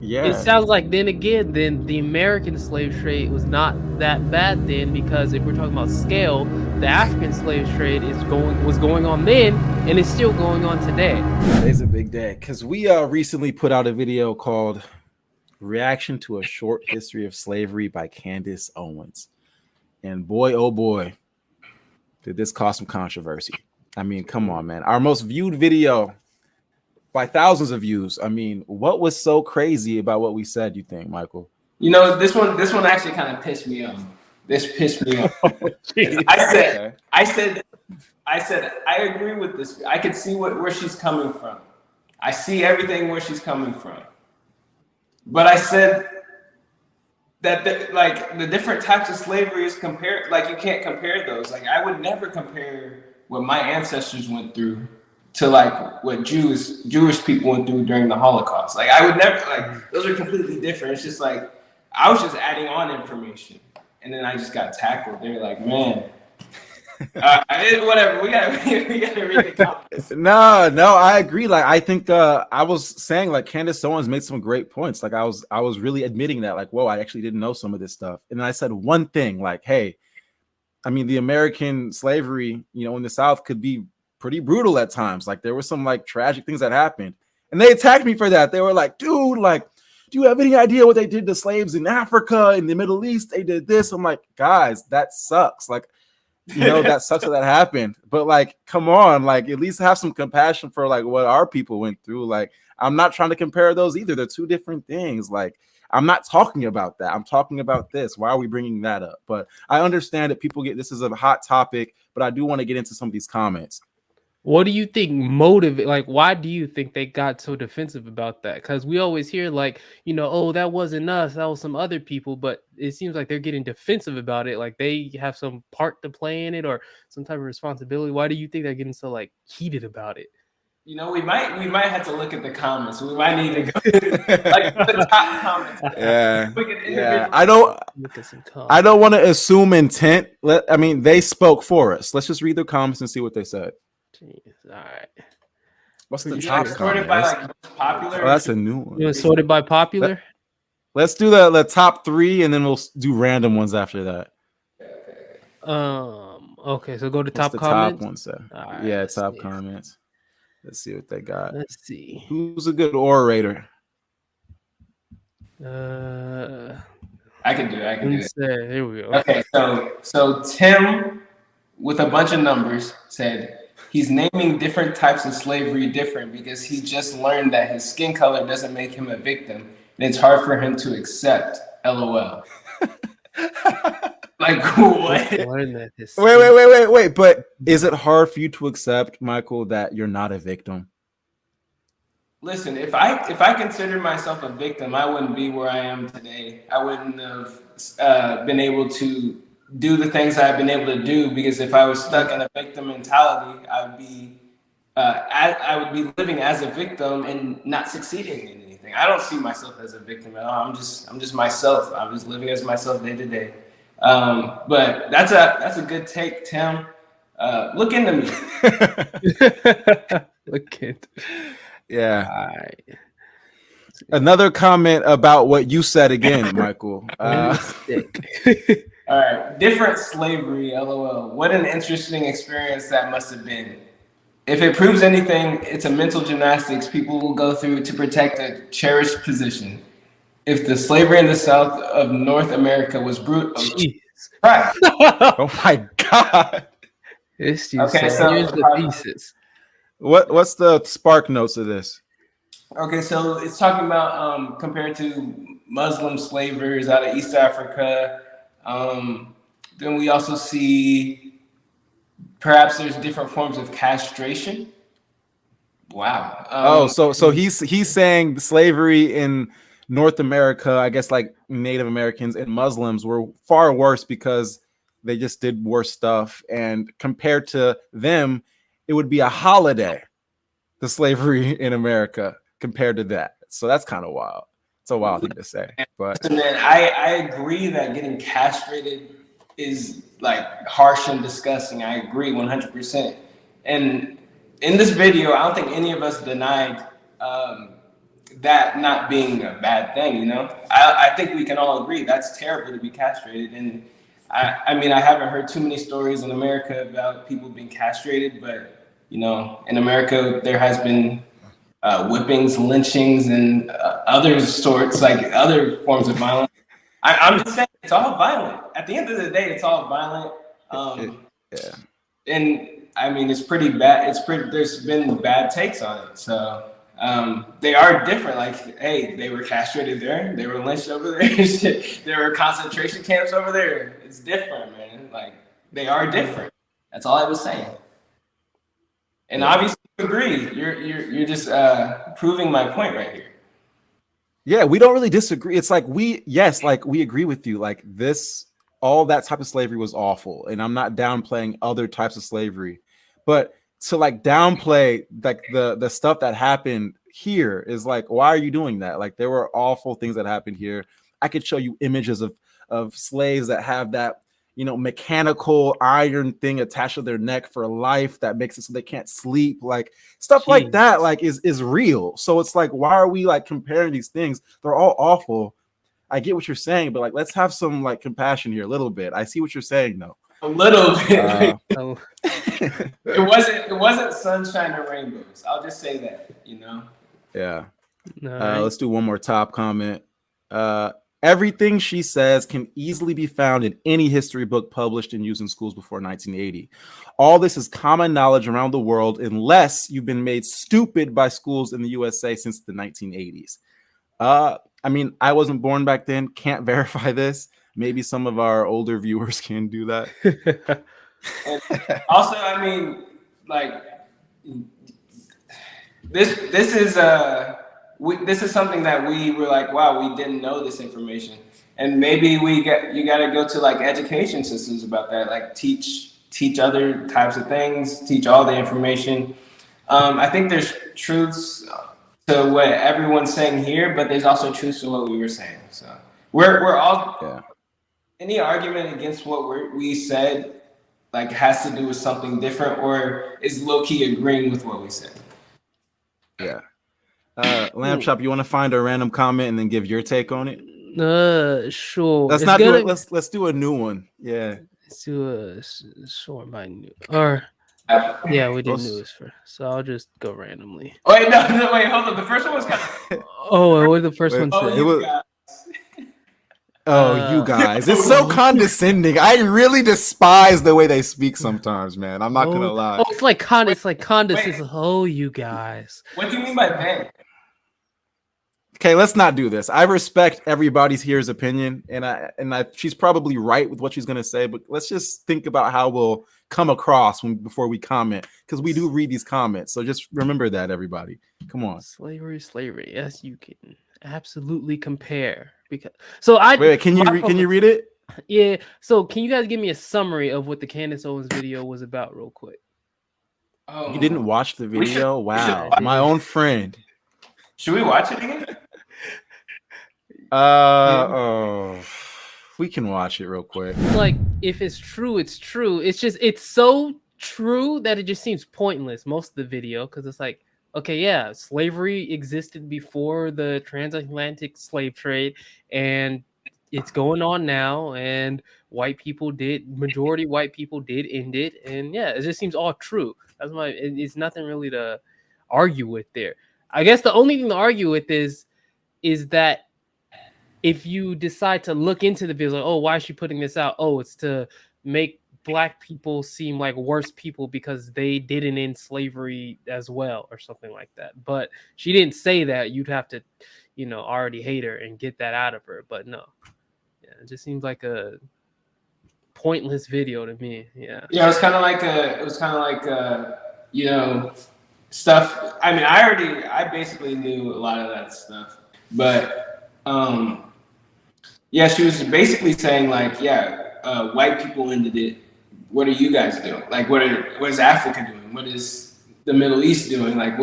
It Yeah. sounds like then again, then the American slave trade was not that bad then, because if we're talking about scale, the African slave trade was going on then, and it's still going on today. Today's a big day because we recently put out a video called "Reaction to a Short History of Slavery" by Candace Owens, and boy, oh boy, did this cause some controversy. I mean, come on, man. Our most viewed video by thousands of views. I mean, what was so crazy about what we said, you think, Michael? You know, this one actually kind of pissed me off. This pissed me off. I said, I agree with this. I could see where she's coming from. I see everything where she's coming from. But I said that the different types of slavery is compared. Like, you can't compare those. Like, I would never compare what my ancestors went through to like what Jewish people went through during the Holocaust. Like, I would never, like, those are completely different. It's just like I was just adding on information, and then I just got tackled. They're like, man, whatever. We gotta read the comments. No, I agree. Like, I think I was saying, like, Candace Owens made some great points. Like, I was really admitting that, like, whoa, I actually didn't know some of this stuff. And then I said one thing, like, hey, I mean, the American slavery, you know, in the South could be pretty brutal at times. Like, there were some like tragic things that happened, and they attacked me for that. They were like, dude, like, do you have any idea what they did to slaves in Africa, in the Middle East? They did this. I'm like, guys, that sucks. Like, you know, that sucks that happened, but like, come on, like, at least have some compassion for like what our people went through. Like, I'm not trying to compare those either. They're two different things. Like, I'm not talking about that. I'm talking about this. Why are we bringing that up? But I understand that people get, this is a hot topic, but I do want to get into some of these comments. What do you think like, why do you think they got so defensive about that? Because we always hear, like, you know, oh, that wasn't us, that was some other people, but it seems like they're getting defensive about it, like they have some part to play in it or some type of responsibility. Why do you think they're getting so like heated about it? You know, we might have to look at the comments. We might need to go like the top comments. Yeah. I don't want to assume intent. I mean, they spoke for us. Let's just read their comments and see what they said. Jeez, all right. What's the top comment? By like most popular? Oh, that's a new one. You want sorted by popular? Let's do the top 3, and then we'll do random ones after that. Okay, so go to top comments. Top ones, right, yeah, top comments. Let's see what they got. Let's see. Who's a good orator? I can do it. I can do it. Here we go. Okay, so Tim, with a bunch of numbers, said he's naming different types of slavery different because he just learned that his skin color doesn't make him a victim, and it's hard for him to accept. LOL. Like, what? Wait. But is it hard for you to accept, Michael, that you're not a victim? Listen, if I considered myself a victim, I wouldn't be where I am today. I wouldn't have been able to do the things I've been able to do, because if I was stuck in a victim mentality, I would be living as a victim and not succeeding in anything. I don't see myself as a victim at all. I'm just myself. I'm just living as myself day to day. But that's a good take, Tim. Look into me. Look into. Yeah. All right. Another comment about what you said again, Michael. All right. Different slavery, LOL. What an interesting experience that must have been. If it proves anything, it's a mental gymnastics people will go through to protect a cherished position. If the slavery in the South of North America was brutal. Right. Oh my God. Okay, so here's the thesis. What's the spark notes of this? Okay, so it's talking about compared to Muslim slavers out of East Africa. Then we also see perhaps there's different forms of castration. Wow. So he's saying slavery in North America, I guess, like Native Americans and Muslims, were far worse because they just did worse stuff, and compared to them, it would be a holiday, the slavery in America, compared to that. So that's kind of wild. It's a wild thing to say. But and then I agree that getting castrated is like harsh and disgusting. I agree 100%. And in this video, I don't think any of us denied that not being a bad thing, you know? I think we can all agree that's terrible to be castrated. And I mean, I haven't heard too many stories in America about people being castrated, but, you know, in America, there has been whippings, lynchings, and other sorts, like other forms of violence. I'm just saying, it's all violent. At the end of the day, it's all violent. Yeah. And I mean, it's pretty bad. There's been bad takes on it. So they are different. Like, hey, they were castrated there. They were lynched over there. There were concentration camps over there. It's different, man. Like, they are different. That's all I was saying. And obviously, you agree. You're just proving my point right here. Yeah, we don't really disagree. It's like we agree with you. Like all that type of slavery was awful, and I'm not downplaying other types of slavery, but to like downplay like the stuff that happened here is like, why are you doing that? Like, there were awful things that happened here. I could show you images of slaves that have that, you know, mechanical iron thing attached to their neck for life that makes it so they can't sleep. Like stuff like that, like is real. So it's like, why are we like comparing these things? They're all awful. I get what you're saying, but like, let's have some like compassion here a little bit. I see what you're saying though. A little bit. It wasn't sunshine and rainbows. I'll just say that, you know. Yeah. Let's do one more top comment. Everything she says can easily be found in any history book published and used in schools before 1980. All this is common knowledge around the world, unless you've been made stupid by schools in the USA since the 1980s. I mean, I wasn't born back then. Can't verify this. Maybe some of our older viewers can do that. And also, I mean, like this is this is something that we were like, wow, we didn't know this information, and maybe you got to go to like education systems about that, like teach other types of things, teach all the information. I think there's truths to what everyone's saying here, but there's also truths to what we were saying. So we're all any argument against what we said like has to do with something different, or is low key agreeing with what we said. Yeah. Lamb Chop, you want to find a random comment and then give your take on it? Sure. Let's not do it. Let's do a new one. Yeah. Let's do a short by new. Or yeah, we did newest first, so I'll just go randomly. Wait, no, wait, hold on. The first one was kind of. Oh, what the first one said? You guys. It's so condescending. I really despise the way they speak sometimes, man. I'm not gonna lie. Oh, it's like Candace. Oh, you guys. What do you mean by that? Okay, let's not do this. I respect everybody's here's opinion, and I she's probably right with what she's gonna say, but let's just think about how we'll come across before we comment, because we do read these comments. So just remember that, everybody. Come on. Slavery. Yes, you can absolutely compare. Because can you read it? Yeah. So can you guys give me a summary of what the Candace Owens video was about, real quick? Oh, you didn't watch the video? Wow, my own friend. Should we watch it again? We can watch it real quick. Like, if it's true, it's true. It's so true that it just seems pointless most of the video, because it's like, okay, yeah, slavery existed before the transatlantic slave trade, and it's going on now, and majority white people did end it, and yeah, it just seems all true. It's nothing really to argue with there. I guess the only thing to argue with is that if you decide to look into the video, like, oh, why is she putting this out? Oh, it's to make Black people seem like worse people because they didn't end slavery as well, or something like that. But she didn't say that. You'd have to, already hate her and get that out of her. But no, yeah, it just seems like a pointless video to me. Yeah. Yeah, it was kind of like stuff. I mean, I basically knew a lot of that stuff, but yeah, she was basically saying like, yeah, white people ended it. What are you guys doing? Like, what is Africa doing? What is the Middle East doing? Like,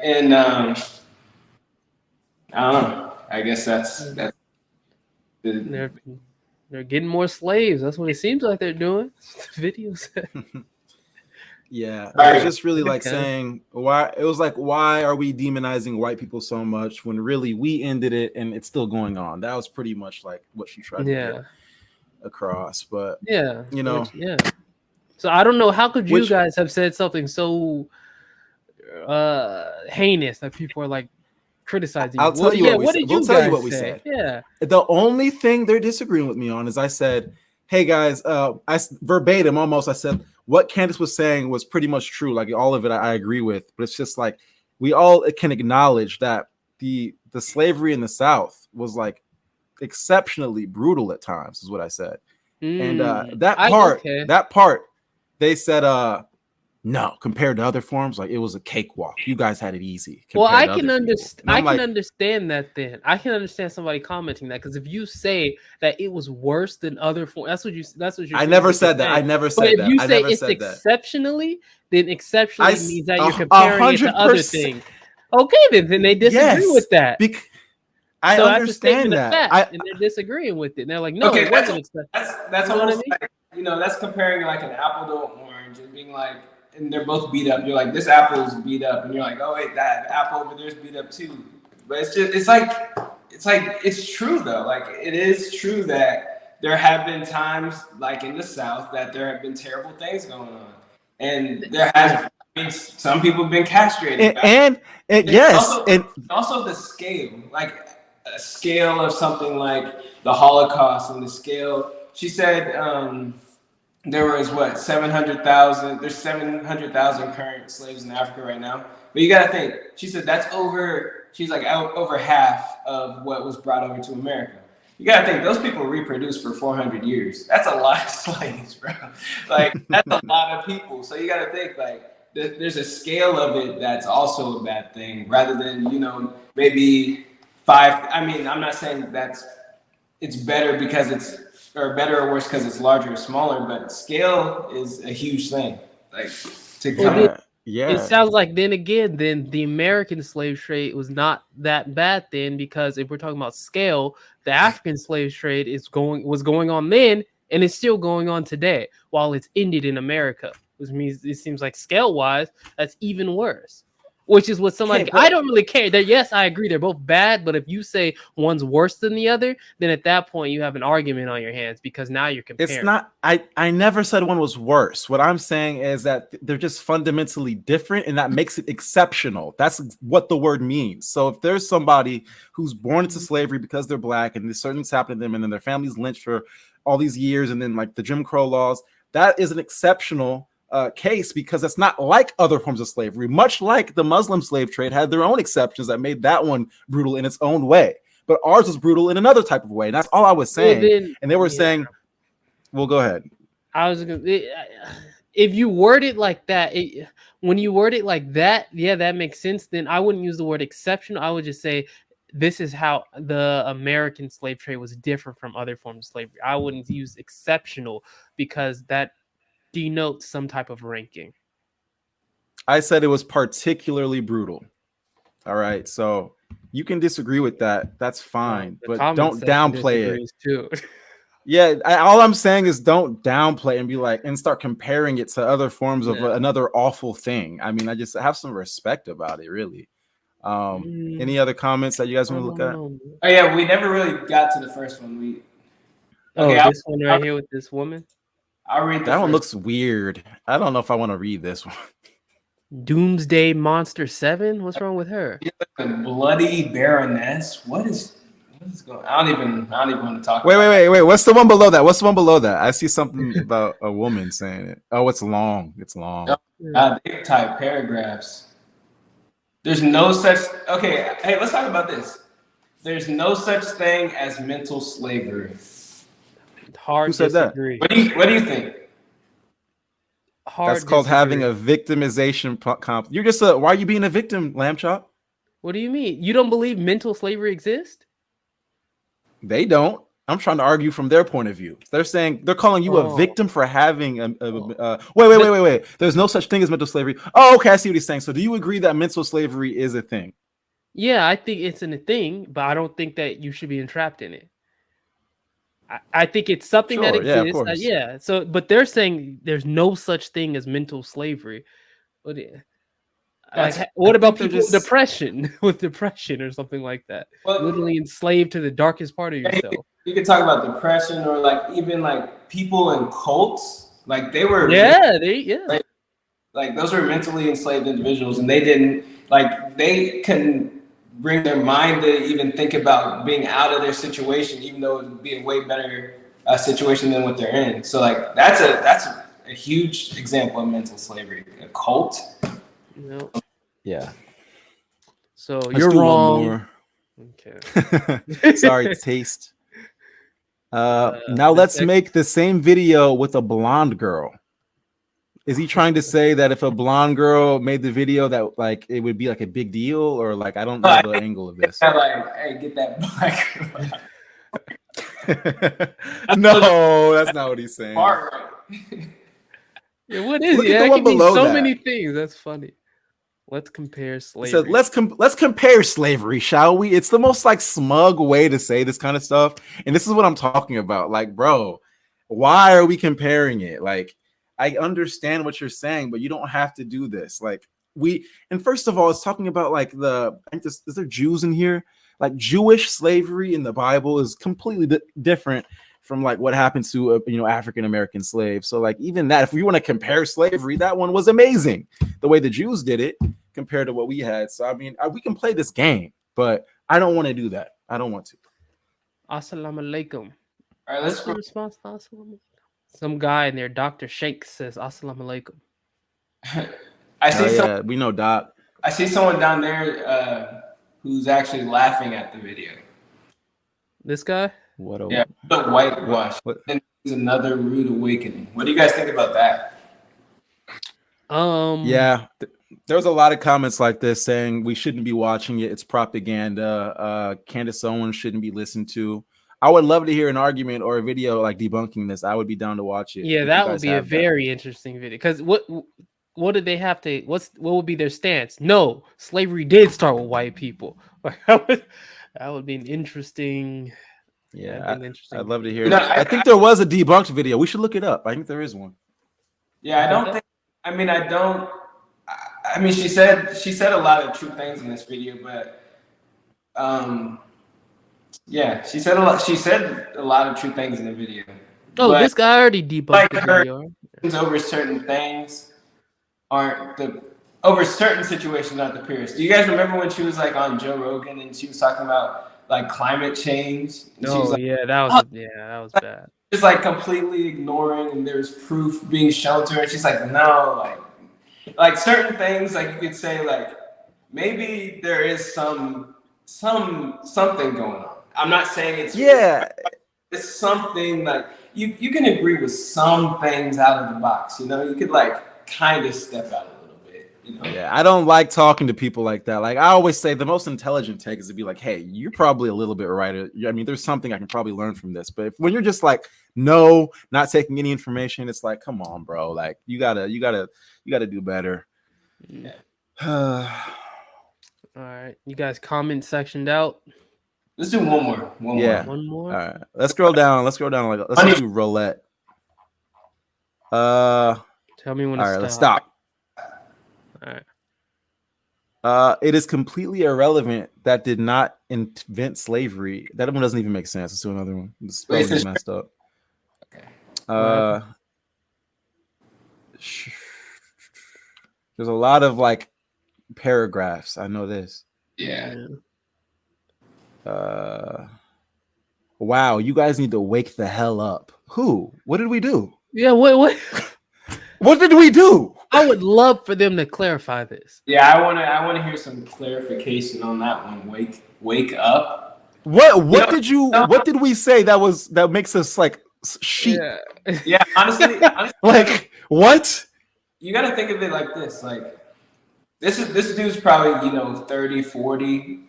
and I don't know. I guess that's they're getting more slaves. That's what it seems like they're doing. The videos. Yeah, it was Right. just really like Okay. saying why it was like why are we demonizing white people so much when really we ended it and it's still going on. That was pretty much like what she tried to get Yeah. across. But Yeah. you know, Which yeah. So I don't know. How could you which guys have said something so heinous that people are like criticizing you? I'll Well, tell you yeah. what we What said. did We'll you tell you guys what we say? said. Yeah. The only thing they're disagreeing with me on is I said, "Hey guys, verbatim almost. I said what Candace was saying was pretty much true. Like all of it, I agree with. But it's just like we all can acknowledge that the slavery in the South was like exceptionally brutal at times, is what I said. And that I part, okay. they said, no, compared to other forms, like it was a cakewalk. You guys had it easy Well, compared I to can other people. understand. And I I'm can like, understand that. Then I can understand somebody commenting that because if you say that it was worse than other forms, that's what you. That's what you're I saying. never What you're said that. I saying. never But said if that. you I say never it's said that. exceptionally, then I exceptionally means that you're a comparing it to other 100%. things. Okay, then they disagree Yes, with that. I So that's a understand statement of that. fact, and they're disagreeing with it. And they're like, no, Okay, it wasn't exceptional. that's You know what I almost mean? like, that's comparing like an apple to an orange and being like, and they're both beat up. You're like, this apple is beat up, and you're like, oh wait, that apple over there is beat up too. But it's true though. Like it is true that there have been times like in the South that there have been terrible things going on, and there has been some people have been castrated. And yes, and Also the scale, like a scale of something like the Holocaust and the scale. She said there was what 700,000. There's 700,000 current slaves in Africa right now. But you got to think. She said that's over. She's like over half of what was brought over to America. You got to think those people reproduced for 400 years. That's a lot of slaves, bro. Like that's a lot of people. So you got to think like there's a scale of it that's also a bad thing, rather than maybe five. I mean, I'm not saying it's better because it's or better or worse because it's larger or smaller, but scale is a huge thing. Like to Well, come. it yeah. sounds like then again, then the American slave trade was not that bad then, because if we're talking about scale, the African slave trade was going on then, and it's still going on today, while it's ended in America, which means it seems like scale wise, that's even worse. Which is what Okay, somebody I but don't really care. Yes, I agree, they're both bad, but if you say one's worse than the other, then at that point you have an argument on your hands because now you're it's comparing. not. I never said one was worse. What I'm saying is that they're just fundamentally different, and that makes it exceptional. That's what the word means. So if there's somebody who's born into slavery because they're black and there's certain things happen to them, and then their family's lynched for all these years, and then like the Jim Crow laws, that is an exceptional case because it's not like other forms of slavery. Much like the Muslim slave trade had their own exceptions that made that one brutal in its own way, but ours was brutal in another type of way. And that's all I was saying. Well, then, And they were yeah. saying, well, go ahead. I was gonna. If you word it like that, when you word it like that, yeah, that makes sense. Then I wouldn't use the word exceptional. I would just say this is how the American slave trade was different from other forms of slavery. I wouldn't use exceptional because that denotes some type of ranking. I said it was particularly brutal. All right. So you can disagree with that. That's fine. The But comment don't section downplay it. disagrees too. Yeah. All I'm saying is don't downplay and be like, and start comparing it to other forms of another awful thing. I mean, I just have some respect about it, really. Any other comments that you guys want to look at? Oh yeah, we never really got to the first one. This one right here with this woman. I'll read that one. Looks weird. I don't know if I want to read this one. Doomsday Monster 7. What's wrong with her? Bloody Baroness. What is going on? I don't even want to talk. Wait. What's the one below that? What's the one below that? I see something about a woman saying it. Oh, it's long. It's long. They type paragraphs. There's no such. Okay, hey, let's talk about this. There's no such thing as mental slavery. Hard. Who said disagree. that? What do you think? That's called having a victimization comp. You're just why are you being a victim, Lamb Chop? What do you mean? You don't believe mental slavery exists? They don't. I'm trying to argue from their point of view. They're saying they're calling you a victim for having wait. There's no such thing as mental slavery. Oh, okay, I see what he's saying. So do you agree that mental slavery is a thing? Yeah, I think it's a thing, but I don't think that you should be entrapped in it. I think it's something that Sure, yeah, of exists. course. Yeah. So, but they're saying there's no such thing as mental slavery. What? Like, That's. I what about think they're people with just. depression, with depression or something like that? Well, Literally enslaved to the darkest part of yeah, yourself. you could talk about depression or like even like people in cults. Like they were. Yeah, yeah. Like those were mentally enslaved individuals, and they didn't like they couldn't bring their mind to even think about being out of their situation, even though it would be a way better situation than what they're in. So like that's a huge example of mental slavery. A cult. No. Yeah. So Let's you're do one wrong. more. Okay. Sorry, taste. Now this let's make the same video with a blonde girl. Is he trying to say that if a blonde girl made the video that like it would be like a big deal, or like I don't know the angle of this? Like, hey, get that black girl. No, that's not what he's saying. Part right. Yeah, what is Look it? at the That one can mean below so that. many things. That's funny. Let's compare It slavery. says let's compare slavery, shall we? It's the most like smug way to say this kind of stuff, and this is what I'm talking about. Like, bro, why are we comparing it? Like, I understand what you're saying, but you don't have to do this. Like, and first of all, it's talking about like I think is there Jews in here? Like Jewish slavery in the Bible is completely different from like what happened to African American slaves. So like even that, if we want to compare slavery, that one was amazing. The way the Jews did it compared to what we had. So I mean, we can play this game, but I don't want to do that. I don't want to. Assalamu alaikum. All right, What's the response to assalamu alaikum? Some guy in there, Dr. Sheikh, says assalamu alaikum. I see. Yeah, we know Doc. I see someone down there who's actually laughing at the video. This guy? What a whitewash. And it's another rude awakening. What do you guys think about that? Yeah, there was a lot of comments like this saying we shouldn't be watching it. It's propaganda. Candace Owens shouldn't be listened to. I would love to hear an argument or a video like debunking this. I would be down to watch it. Yeah, that would be a very interesting video. Because what did they have to? What would be their stance? No, slavery did start with white people. That would be an interesting. Yeah, interesting. I'd love to hear it. I think there was a debunked video. We should look it up. I think there is one. Yeah, I don't think. I mean, I don't. I mean, she said a lot of true things in this video, but yeah, she said a lot. She said a lot of true things in the video. Oh, this guy already debunked the video. Over certain things over certain situations aren't the purest. Do you guys remember when she was like on Joe Rogan and she was talking about like climate change? No, like, that was bad. Just like completely ignoring, and there's proof being shown to her. And she's like, no, like certain things, like you could say, like maybe there is something going on. I'm not saying it's something like you can agree with some things out of the box. You could like kind of step out a little bit. Yeah, I don't like talking to people like that. Like I always say, the most intelligent take is to be like, hey, you're probably a little bit right. I mean, there's something I can probably learn from this. But when you're just like, no, not taking any information, it's like, come on, bro. Like you gotta do better. Yeah. All right, you guys comment sectioned out. Let's do one more. One more. All right, let's scroll down. Let's do roulette. Tell me when to stop. Let's stop. All right. It is completely irrelevant that did not invent slavery. That one doesn't even make sense. Let's do another one. The spelling is messed up. Okay. There's a lot of like paragraphs. I know this. Yeah. Wow, you guys need to wake the hell up. Who? What did we do? Yeah, what? What did we do? I would love for them to clarify this. Yeah, I want to hear some clarification on that one. Wake up. What did we say that makes us like sheep? Yeah, honestly like what? You got to think of it like this. Like this dude's probably 30, 40,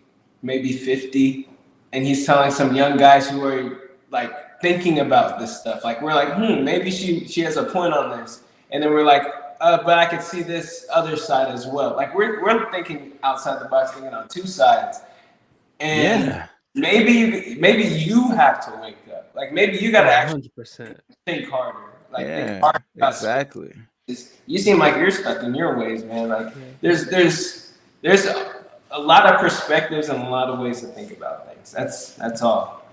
maybe 50, and he's telling some young guys who are like thinking about this stuff. Like we're like, maybe she has a point on this, and then we're like, but I could see this other side as well. Like we're thinking outside the box, thinking on two sides, and maybe you have to wake up. Like maybe you gotta actually 100%. think harder. Like think Yeah, harder about exactly. you seem like you're stuck in your ways, man. Like there's a lot of perspectives and a lot of ways to think about things. That's all.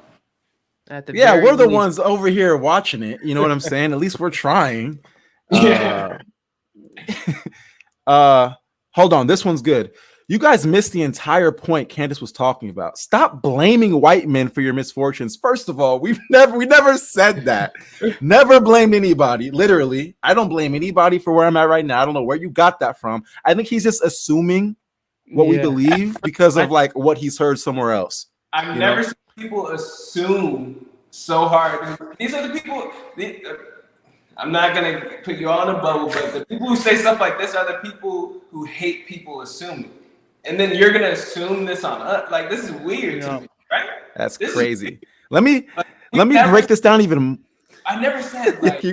At the Yeah, very we're the least. ones over here watching it. You know what I'm saying? At least we're trying. Yeah. Hold on, this one's good. You guys missed the entire point Candace was talking about. Stop blaming white men for your misfortunes. First of all, we never said that. Never blamed anybody. Literally, I don't blame anybody for where I'm at right now. I don't know where you got that from. I think he's just assuming what we believe because of like what he's heard somewhere else. I've never seen people assume so hard. These are the people. I'm not gonna put you all in a bubble, but the people who say stuff like this are the people who hate people assuming. And then you're gonna assume this on us. Like this is weird to me, right? That's crazy. Let me break this down even. I never said like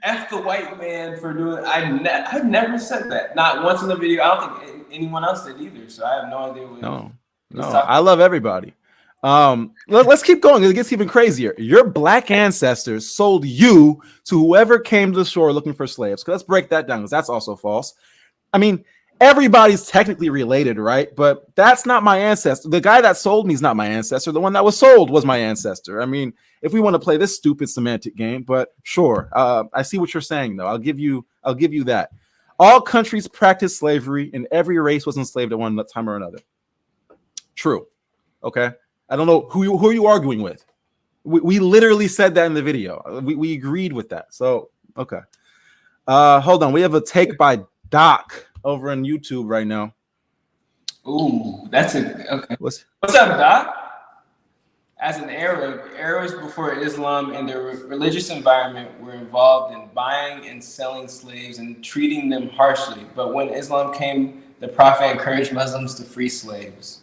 F the white man for doing. I've never said that. Not once in the video. I don't think anyone else did either. So I have no idea what. No. I love everybody. Let's keep going. It gets even crazier. Your black ancestors sold you to whoever came to the shore looking for slaves. Let's break that down because that's also false. I mean, everybody's technically related, right? But that's not my ancestor. The guy that sold me is not my ancestor. The one that was sold was my ancestor. I mean, if we want to play this stupid semantic game, but sure. I see what you're saying, though. I'll give you that. All countries practice slavery, and every race was enslaved at one time or another. True. Okay. I don't know who are you arguing with. We literally said that in the video. We agreed with that. So okay. Hold on. We have a take by Doc over on YouTube right now. Ooh, that's okay. What's up, Doc? As an Arab, Arabs before Islam and their religious environment were involved in buying and selling slaves and treating them harshly. But when Islam came, the Prophet encouraged Muslims to free slaves.